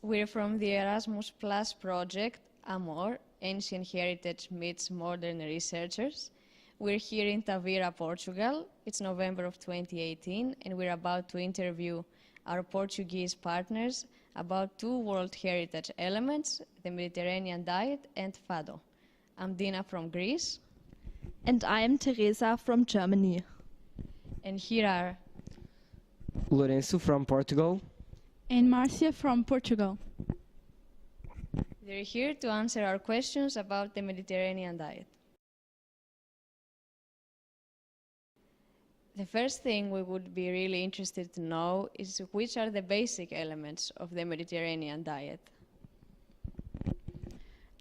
We're from the Erasmus Plus project, AMOR, Ancient Heritage Meets Modern Researchers. We're here in Tavira, Portugal. It's November of 2018, and we're about to interview our Portuguese partners about two World Heritage elements, the Mediterranean diet and fado. I'm Dina from Greece. And I am Teresa from Germany. And here are Lourenço from Portugal. And Marcia from Portugal. They're here to answer our questions about the Mediterranean diet. The first thing we would be really interested to know is which are the basic elements of the Mediterranean diet.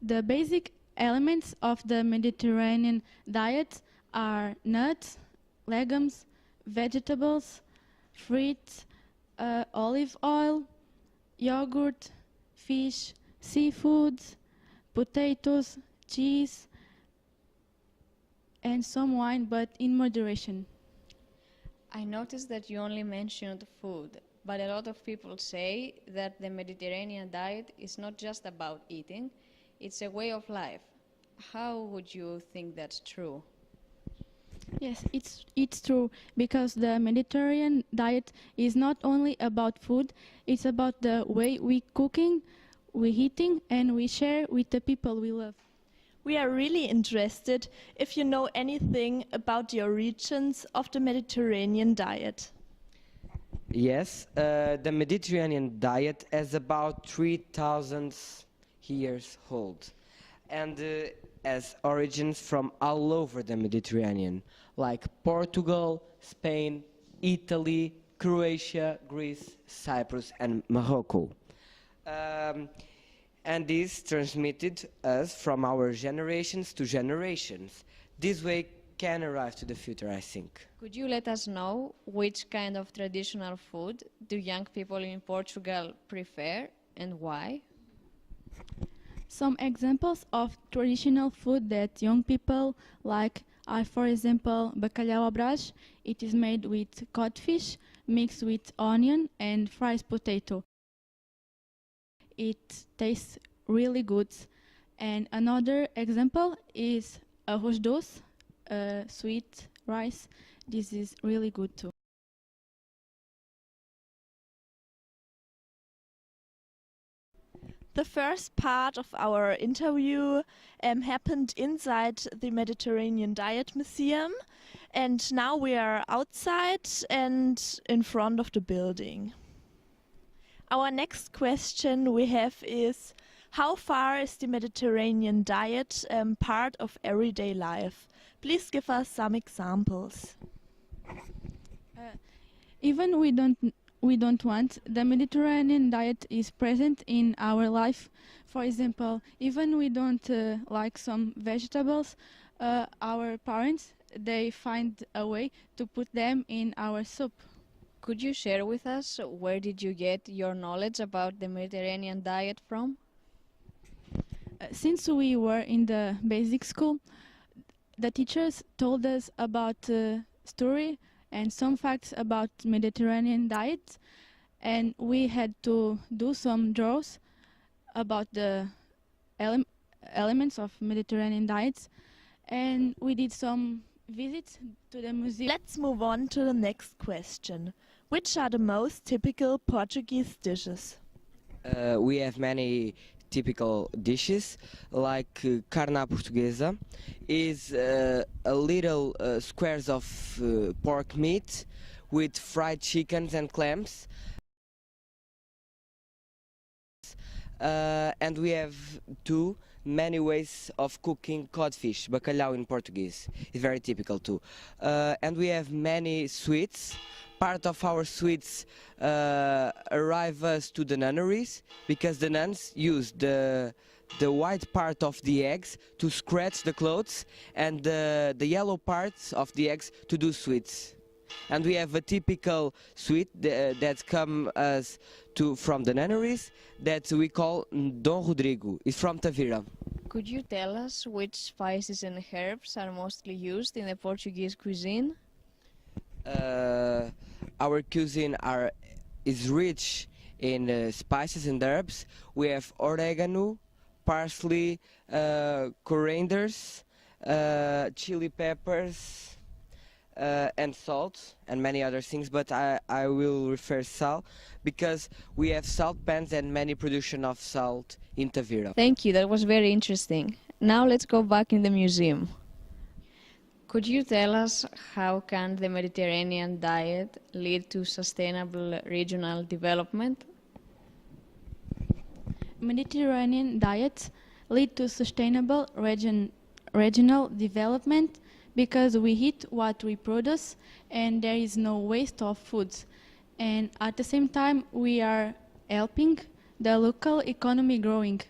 The basic elements of the Mediterranean diet are nuts, legumes, vegetables, fruits, olive oil, yogurt, fish, seafoods, potatoes, cheese, and some wine, but in moderation. I noticed that you only mentioned food, but a lot of people say that the Mediterranean diet is not just about eating, it's a way of life. How would you think that's true? Yes, it's true, because the Mediterranean diet is not only about food, it's about the way we cooking, we eating, and we share with the people we love. We are really interested if you know anything about the origins of the Mediterranean diet. Yes, the Mediterranean diet is about 3,000 years old and has origins from all over the Mediterranean, like Portugal, Spain, Italy, Croatia, Greece, Cyprus, and Morocco. And this transmitted us from our generations to generations. This way can arrive to the future, I think. Could you let us know which kind of traditional food do young people in Portugal prefer and why? Some examples of traditional food that young people like are, for example, bacalhau à Brás. It is made with codfish mixed with onion and fried potato. It tastes really good. And another example is arroz doce, sweet rice. This is really good too. The first part of our interview happened inside the Mediterranean Diet Museum, and now we are outside and in front of the building. Our next question we have is, how far is the Mediterranean diet part of everyday life? Please give us some examples. Even we don't want, the Mediterranean diet is present in our life. For example, even we don't like some vegetables, our parents, they find a way to put them in our soup. Could you share with us where did you get your knowledge about the Mediterranean diet from? Since we were in the basic school, the teachers told us about story and some facts about Mediterranean diet, and we had to do some draws about the elements of Mediterranean diets, and we did some visits to the museum. Let's move on to the next question. Which are the most typical Portuguese dishes? We have many typical dishes, like carne à portuguesa is a little squares of pork meat with fried chickens and clams. And we have many ways of cooking codfish, bacalhau in Portuguese. It's very typical too. And we have many sweets. Part of our sweets arrive us to the nunneries because the nuns use the white part of the eggs to scratch the clothes and the yellow parts of the eggs to do sweets. And we have a typical sweet that comes from the nunneries that we call Dom Rodrigo. It's from Tavira. Could you tell us which spices and herbs are mostly used in the Portuguese cuisine? Our cuisine is rich in spices and herbs. We have oregano, parsley, corianders, chili peppers, and salt, and many other things, but I will refer sal because we have salt pans and many production of salt in Tavira. Thank you, that was very interesting. Now let's go back in the museum. Could you tell us how can the Mediterranean diet lead to sustainable regional development? Mediterranean diets lead to sustainable regional development because we eat what we produce and there is no waste of foods. And at the same time, we are helping the local economy growing.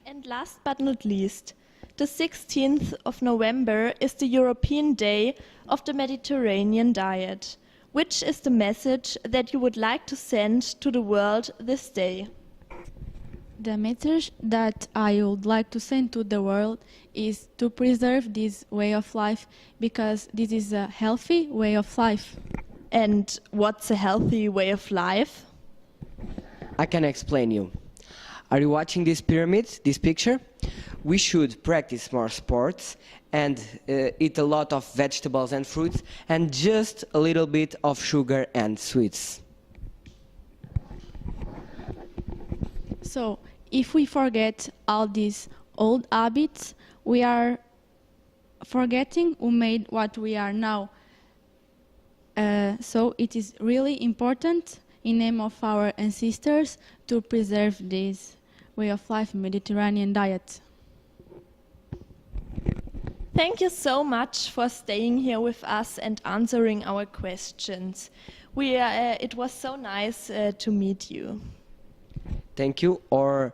And last but not least, the 16th of November is the European Day of the Mediterranean Diet. Which is the message that you would like to send to the world this day? The message that I would like to send to the world is to preserve this way of life because this is a healthy way of life. And what's a healthy way of life? I can explain you. Are you watching this pyramid, this picture? We should practice more sports and eat a lot of vegetables and fruits and just a little bit of sugar and sweets. So, if we forget all these old habits, we are forgetting who made what we are now. So it is really important in name of our ancestors to preserve this way of life, Mediterranean diet. Thank you so much for staying here with us and answering our questions. It was so nice to meet you. Thank you, or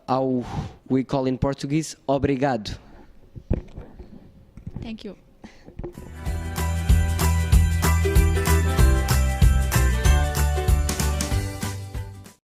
how we call in Portuguese, obrigado. Thank you.